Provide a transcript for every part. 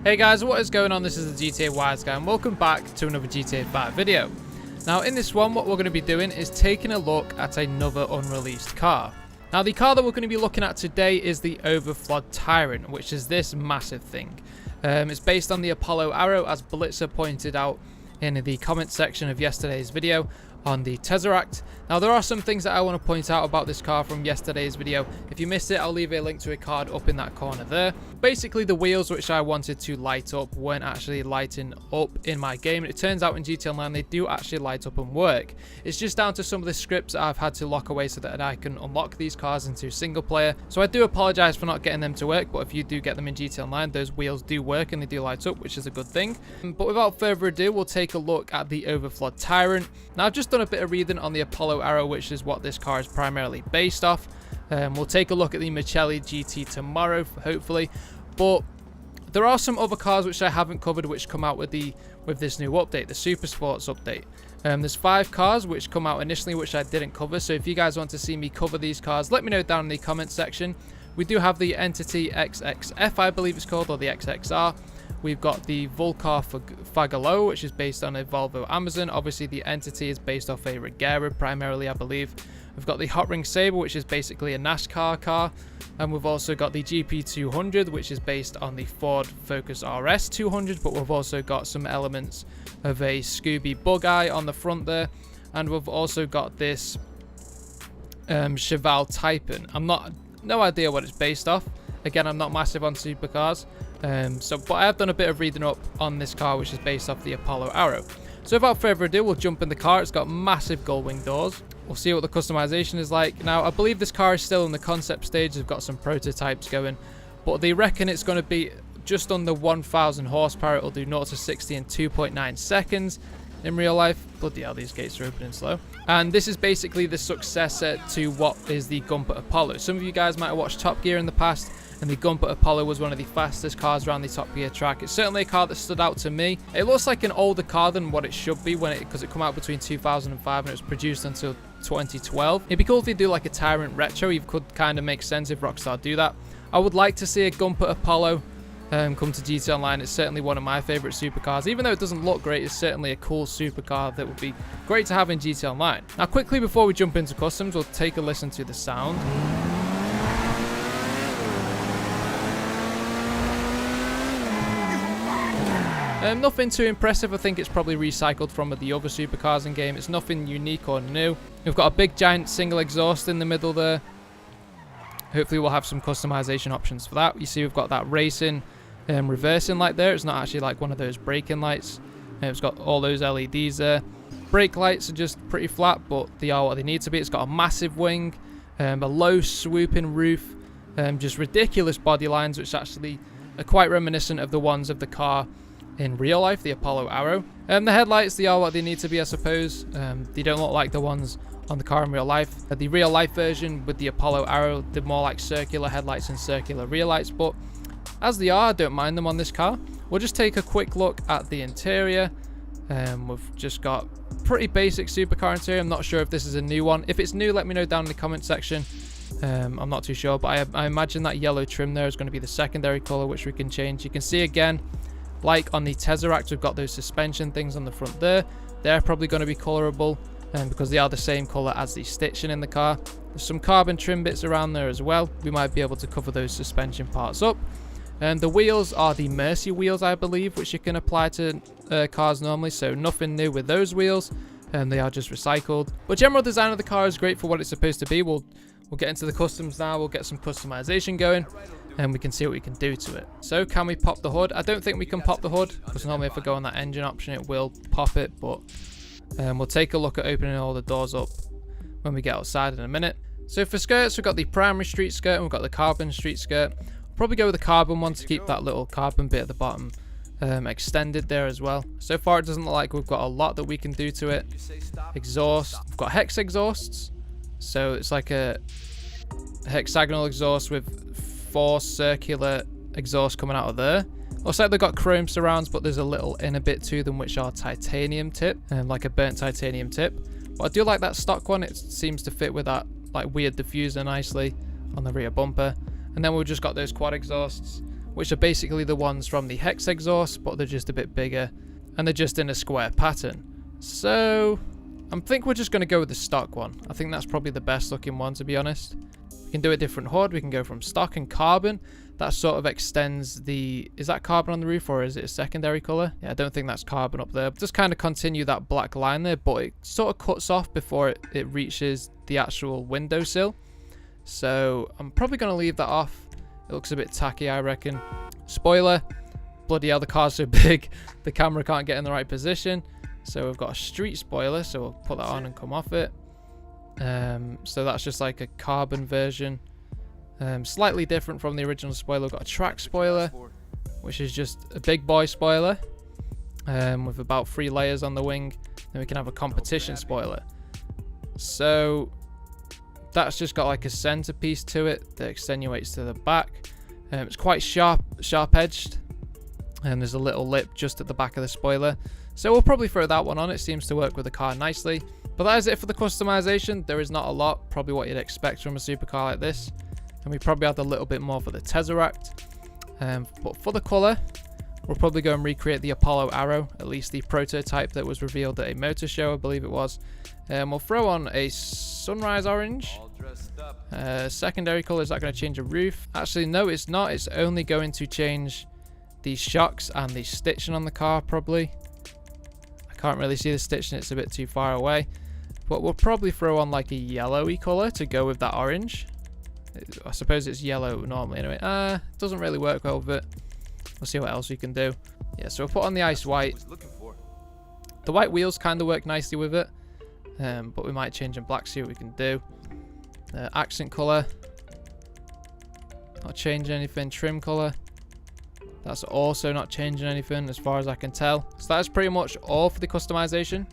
Hey guys, what is going on? This is the GTA Wise guy and welcome back to another GTA 5 video. Now in this one, what we're going to be doing is taking a look at another unreleased car. Now the car that we're going to be looking at today is the Overflod Tyrant, which is this massive thing. It's based on the Apollo Arrow, as Blitzer pointed out in the comment section of yesterday's video on the Tesseract. Now there are some things that I want to point out about this car from yesterday's video. If you missed it, I'll leave a link to a card up in that corner there. Basically the wheels which I wanted to light up weren't actually lighting up in my game. It turns out in GTA Online they do actually light up and work. It's just down to some of the scripts that I've had to lock away so that I can unlock these cars into single player. So I do apologize for not getting them to work, but if you do get them in GTA Online, those wheels do work and they do light up, which is a good thing. But without further ado, we'll take a look at the Overflod Tyrant. Now I've just done a bit of reading on the Apollo Arrow, which is what this car is primarily based off. We'll take a look at the Michelli GT tomorrow, hopefully. But there are some other cars which I haven't covered which come out with this new update, the Super Sports update. There's 5 cars which come out initially which I didn't cover, so if you guys want to see me cover these cars, let me know down in the comments section. We do have the Entity XXF, I believe it's called, or the XXR. We've got the Volcar Fagalo, which is based on a Volvo Amazon. Obviously, the Entity is based off a Regera primarily, I believe. We've got the Hot Ring Sabre, which is basically a NASCAR car. And we've also got the GP200, which is based on the Ford Focus RS 200. But we've also got some elements of a Scooby Bug-Eye on the front there. And we've also got this Cheval Typhoon. No idea what it's based off. Again, I'm not massive on supercars. But I have done a bit of reading up on this car, which is based off the Apollo Arrow. So without further ado, we'll jump in the car. It's got massive gull wing doors. We'll see what the customization is like. Now, I believe this car is still in the concept stage. They've got some prototypes going, but they reckon it's going to be just under 1,000 horsepower. It'll do 0 to 60 in 2.9 seconds. In real life, bloody hell, these gates are opening slow. And this is basically the successor to what is the Gumpert Apollo. Some of you guys might have watched Top Gear in the past, and the Gumpert Apollo was one of the fastest cars around the Top Gear track. It's certainly a car that stood out to me. It looks like an older car than what it should be because it came out between 2005 and it was produced until 2012. It'd be cool if they do like a Tyrant retro. You could kind of make sense if Rockstar do that. I would like to see a Gumpert Apollo come to GTA Online. It's certainly one of my favorite supercars. Even though it doesn't look great, it's certainly a cool supercar that would be great to have in GTA Online. Now quickly before we jump into customs, we'll take a listen to the sound. Nothing too impressive. I think it's probably recycled from the other supercars in game. It's nothing unique or new. We've got a big giant single exhaust in the middle there. Hopefully we'll have some customization options for that. You see we've got that racing reversing light there. It's not actually like one of those braking lights. It's got all those LEDs there. Brake lights are just pretty flat, but they are what they need to be. It's got a massive wing, a low swooping roof, just ridiculous body lines, which actually are quite reminiscent of the ones of the car in real life, the Apollo Arrow. The headlights, they are what they need to be, I suppose. They don't look like the ones on the car in real life. The real life version with the Apollo Arrow, they're more like circular headlights and circular rear lights, but as they are, I don't mind them on this car. We'll just take a quick look at the interior. We've just got pretty basic supercar interior. I'm not sure if this is a new one. If it's new, let me know down in the comment section. I'm not too sure, but I imagine that yellow trim there is going to be the secondary color, which we can change. You can see again, like on the Tesseract, we've got those suspension things on the front there. They're probably going to be colorable because they are the same color as the stitching in the car. There's some carbon trim bits around there as well. We might be able to cover those suspension parts up. The wheels are the Mercy wheels, I believe, which you can apply to cars normally, so nothing new with those wheels. They are just recycled. But general design of the car is great for what it's supposed to be. We'll get into the customs now. We'll get some customization going, and we can see what we can do to it. So can we pop the hood? I don't think we can pop the hood, because normally if I go on that engine option it will pop it, but we'll take a look at opening all the doors up when we get outside in a minute. So for skirts, we've got the primary street skirt and we've got the carbon street skirt. Probably go with the carbon one to keep that little carbon bit at the bottom extended there as well. So far it doesn't look like we've got a lot that we can do to it. Exhaust, we've got hex exhausts, so it's like a hexagonal exhaust with 4 circular exhausts coming out of there. Looks like they've got chrome surrounds, but there's a little inner bit to them which are titanium tip, like a burnt titanium tip. But I do like that stock one. It seems to fit with that like weird diffuser nicely on the rear bumper. And then we've just got those quad exhausts which are basically the ones from the Hex exhaust, but they're just a bit bigger, and they're just in a square pattern. So I think we're just going to go with the stock one. I think that's probably the best looking one, to be honest. We can do a different hood. We can go from stock and carbon. That sort of extends the... Is that carbon on the roof, or is it a secondary colour? Yeah, I don't think that's carbon up there. Just kind of continue that black line there, but it sort of cuts off before it reaches the actual windowsill. So I'm probably going to leave that off. It looks a bit tacky, I reckon. Spoiler. Bloody hell, the car's so big, the camera can't get in the right position. So we've got a street spoiler, so we'll put that on and come off it. So that's just like a carbon version. Slightly different from the original spoiler. We've got a track spoiler, which is just a big boy spoiler with about 3 layers on the wing. Then we can have a competition spoiler. So that's just got like a centerpiece to it that extenuates to the back. It's quite sharp edged, and there's a little lip just at the back of the spoiler. So we'll probably throw that one on. It seems to work with the car nicely. But that is it for the customization. There is not a lot, probably what you'd expect from a supercar like this. And we probably have a little bit more for the Tesseract. But for the colour, we'll probably go and recreate the Apollo Arrow, at least the prototype that was revealed at a motor show, I believe it was. We'll throw on a sunrise orange. Secondary colour, is that going to change the roof? Actually, no, it's not. It's only going to change the shocks and the stitching on the car, probably. I can't really see the stitching, it's a bit too far away. But we'll probably throw on like a yellowy colour to go with that orange. I suppose it's yellow normally anyway. It doesn't really work well with it. We'll see what else we can do. Yeah, so we'll put on the ice white. The white wheels kind of work nicely with it. But we might change in black, see what we can do. Accent colour. Not changing anything. Trim colour. That's also not changing anything as far as I can tell. So that is pretty much all for the customization.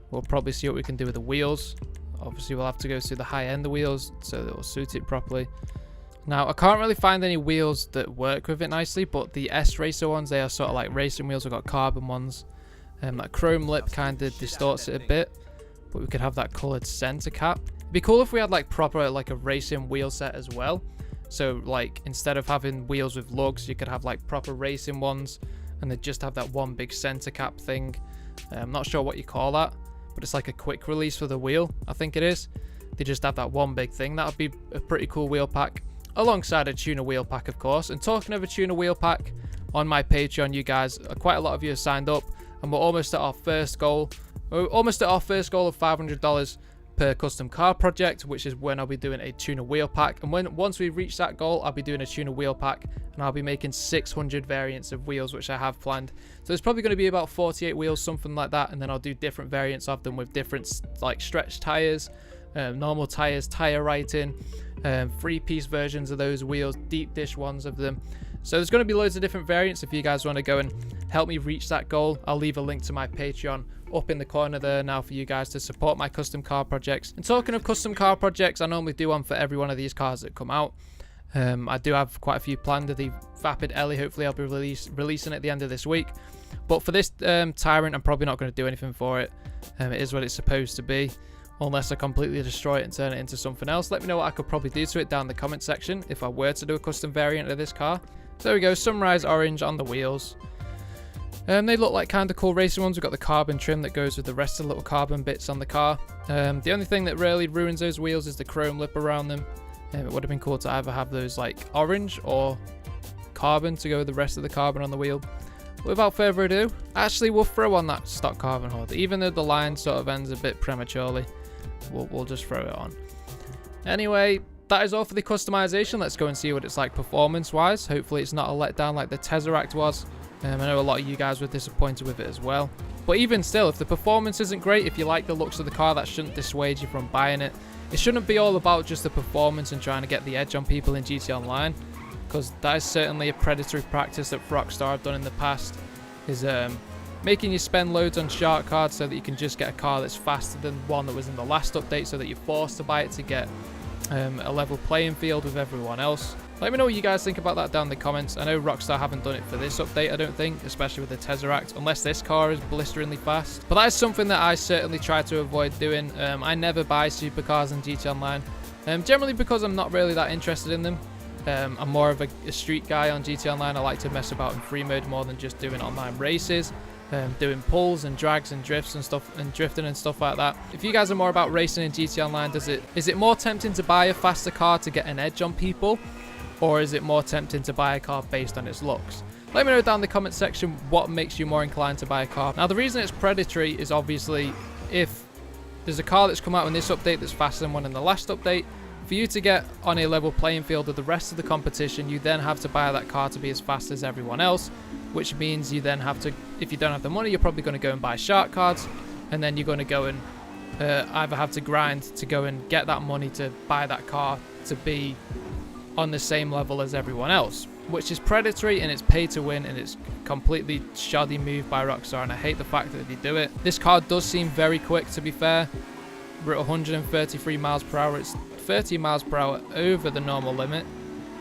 We'll probably see what we can do with the wheels. Obviously, we'll have to go through the high end of wheels so that will suit it properly. Now, I can't really find any wheels that work with it nicely, but the S Racer ones, they are sort of like racing wheels. We've got carbon ones. That chrome lip kind of distorts it a bit, but we could have that coloured centre cap. It'd be cool if we had like proper like a racing wheel set as well. So like instead of having wheels with lugs, you could have like proper racing ones, and they just have that one big center cap thing. I'm not sure what you call that, but it's like a quick release for the wheel, I think it is. They just have that one big thing. That would be a pretty cool wheel pack, alongside a tuner wheel pack, of course. And talking of a tuner wheel pack, on my Patreon, you guys, quite a lot of you have signed up, and we're almost at our first goal. We're almost at our first goal of $500 per custom car project, which is when I'll be doing a tuner wheel pack. And once we reach that goal, I'll be doing a tuner wheel pack, and I'll be making 600 variants of wheels, which I have planned. So there's probably going to be about 48 wheels, something like that, and then I'll do different variants of them with different like stretch tires, normal tires, tire writing, 3-piece versions of those wheels, deep dish ones of them. So there's going to be loads of different variants. If you guys want to go and help me reach that goal, I'll leave a link to my Patreon up in the corner there now for you guys to support my custom car projects. And talking of custom car projects, I normally do one for every one of these cars that come out. I do have quite a few planned. The Vapid Ellie, hopefully I'll be releasing at the end of this week. But for this Tyrant, I'm probably not going to do anything for it. It is what it's supposed to be, unless I completely destroy it and turn it into something else. Let me know what I could probably do to it down in the comment section if I were to do a custom variant of this car. So there we go, sunrise orange on the wheels. They look like kind of cool racing ones. We've got the carbon trim that goes with the rest of the little carbon bits on the car. The only thing that really ruins those wheels is the chrome lip around them. It would have been cool to either have those like orange or carbon to go with the rest of the carbon on the wheel. But without further ado, actually we'll throw on that stock carbon hood. Even though the line sort of ends a bit prematurely, we'll just throw it on. Anyway, that is all for the customization. Let's go and see what it's like performance-wise. Hopefully it's not a letdown like the Tesseract was. I know a lot of you guys were disappointed with it as well. But even still, if the performance isn't great, if you like the looks of the car, that shouldn't dissuade you from buying it. It shouldn't be all about just the performance and trying to get the edge on people in GT Online, because that is certainly a predatory practice that Rockstar have done in the past, is making you spend loads on shark cards so that you can just get a car that's faster than one that was in the last update, so that you're forced to buy it to get a level playing field with everyone else. Let me know what you guys think about that down in the comments. I know Rockstar haven't done it for this update, I don't think, especially with the Tesseract, unless this car is blisteringly fast. But that is something that I certainly try to avoid doing. I never buy supercars in GT Online, generally because I'm not really that interested in them. I'm more of a street guy on GT Online. I like to mess about in free mode more than just doing online races, doing pulls and drags and drifts and stuff, and drifting and stuff like that. If you guys are more about racing in GT Online, is it more tempting to buy a faster car to get an edge on people, or is it more tempting to buy a car based on its looks? Let me know down in the comment section what makes you more inclined to buy a car. Now, the reason it's predatory is obviously if there's a car that's come out in this update that's faster than one in the last update, for you to get on a level playing field with the rest of the competition, you then have to buy that car to be as fast as everyone else, which means you then have to, if you don't have the money, you're probably going to go and buy shark cards, and then you're going to go and either have to grind to go and get that money to buy that car to be on the same level as everyone else, which is predatory and it's pay to win, and it's completely shoddy move by Rockstar, and I hate the fact that they do it. This car does seem very quick, to be fair. We're at 133 miles per hour. It's 30 miles per hour over the normal limit.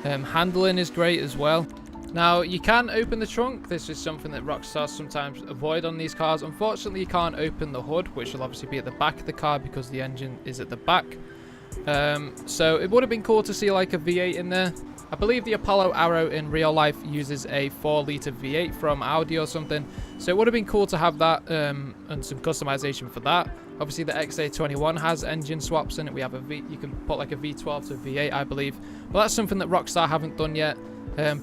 Handling is great as well. Now, you can open the trunk. This is something that Rockstar sometimes avoid on these cars. Unfortunately, you can't open the hood, which will obviously be at the back of the car because the engine is at the back. So it would have been cool to see like a V8 in there. I believe the Apollo Arrow in real life uses a 4-litre V8 from Audi or something, so it would have been cool to have that and some customization for that. Obviously the XA21 has engine swaps in it. We have a V, you can put like a V12 to a V8, I believe, but that's something that Rockstar haven't done yet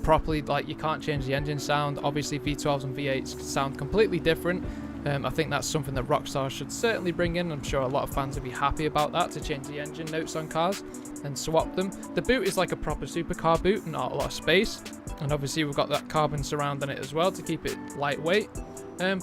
properly. Like, you can't change the engine sound. Obviously V12s and V8s sound completely different. I think that's something that Rockstar should certainly bring in. I'm sure a lot of fans would be happy about that, to change the engine notes on cars and swap them. The boot is like a proper supercar boot, not a lot of space, and obviously we've got that carbon surround on it as well to keep it lightweight.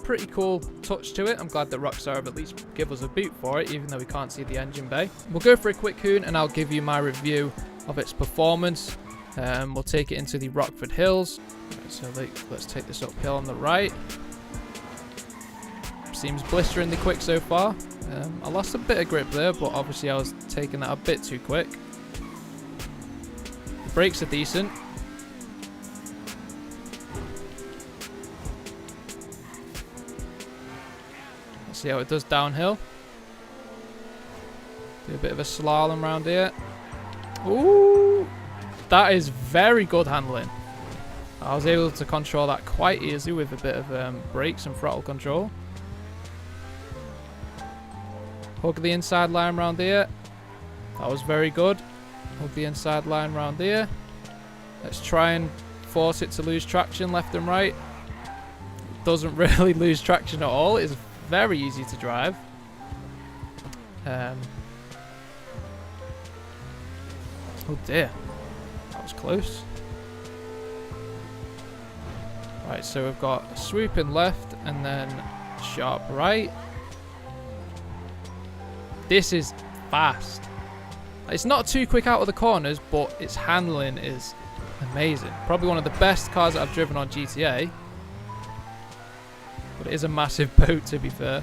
Pretty cool touch to it. I'm glad that Rockstar have at least give us a boot for it, even though we can't see the engine bay. We'll go for a quick hoon and I'll give you my review of its performance. We'll take it into the Rockford Hills. Right, so let's take this uphill on the right. Seems blisteringly quick so far. I lost a bit of grip there, but obviously I was taking that a bit too quick. The brakes are decent. Let's see how it does downhill. Do a bit of a slalom around here. Ooh, that is very good handling. I was able to control that quite easily with a bit of brakes and throttle control. Hug the inside line around here. That was very good. Hug the inside line around here. Let's try and force it to lose traction left and right. It doesn't really lose traction at all. It's very easy to drive. Oh dear. That was close. Right, so we've got a swooping left and then sharp right. This is fast. It's not too quick out of the corners, but its handling is amazing. Probably one of the best cars that I've driven on GTA. But it is a massive boat, to be fair.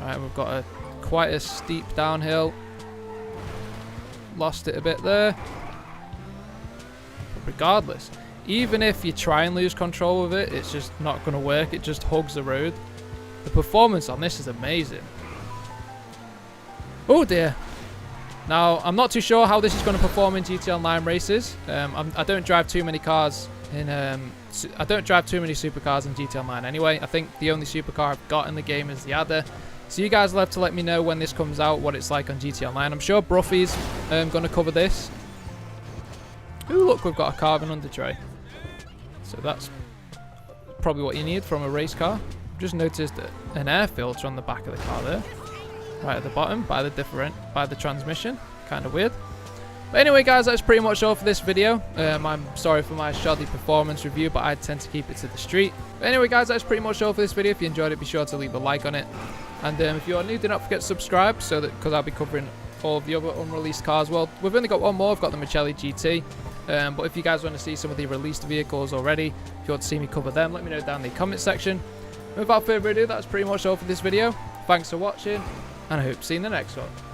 Right, we've got quite a steep downhill. Lost it a bit there. But regardless, even if you try and lose control of it, it's just not going to work. It just hugs the road. The performance on this is amazing. Oh dear. Now, I'm not too sure how this is going to perform in GT Online races. I don't drive too many cars in... I don't drive too many supercars in GT Online anyway. I think the only supercar I've got in the game is the Adder. So you guys will have to let me know when this comes out, what it's like on GT Online. I'm sure Bruffy's going to cover this. Ooh, look, we've got a carbon under tray. So that's probably what you need from a race car. Just noticed an air filter on the back of the car there, right at the bottom by the transmission. Kind of weird. But anyway, guys, that's pretty much all for this video. I'm sorry for my shoddy performance review, but I tend to keep it to the street. But anyway, guys, that's pretty much all for this video. If you enjoyed it, be sure to leave a like on it. And if you're new, do not forget to subscribe, so that because I'll be covering all of the other unreleased cars. Well, we've only got one more. I've got the Michelli GT. But if you guys want to see some of the released vehicles already, if you want to see me cover them, let me know down in the comment section. Without further ado, that's pretty much all for this video. Thanks for watching, and I hope to see you in the next one.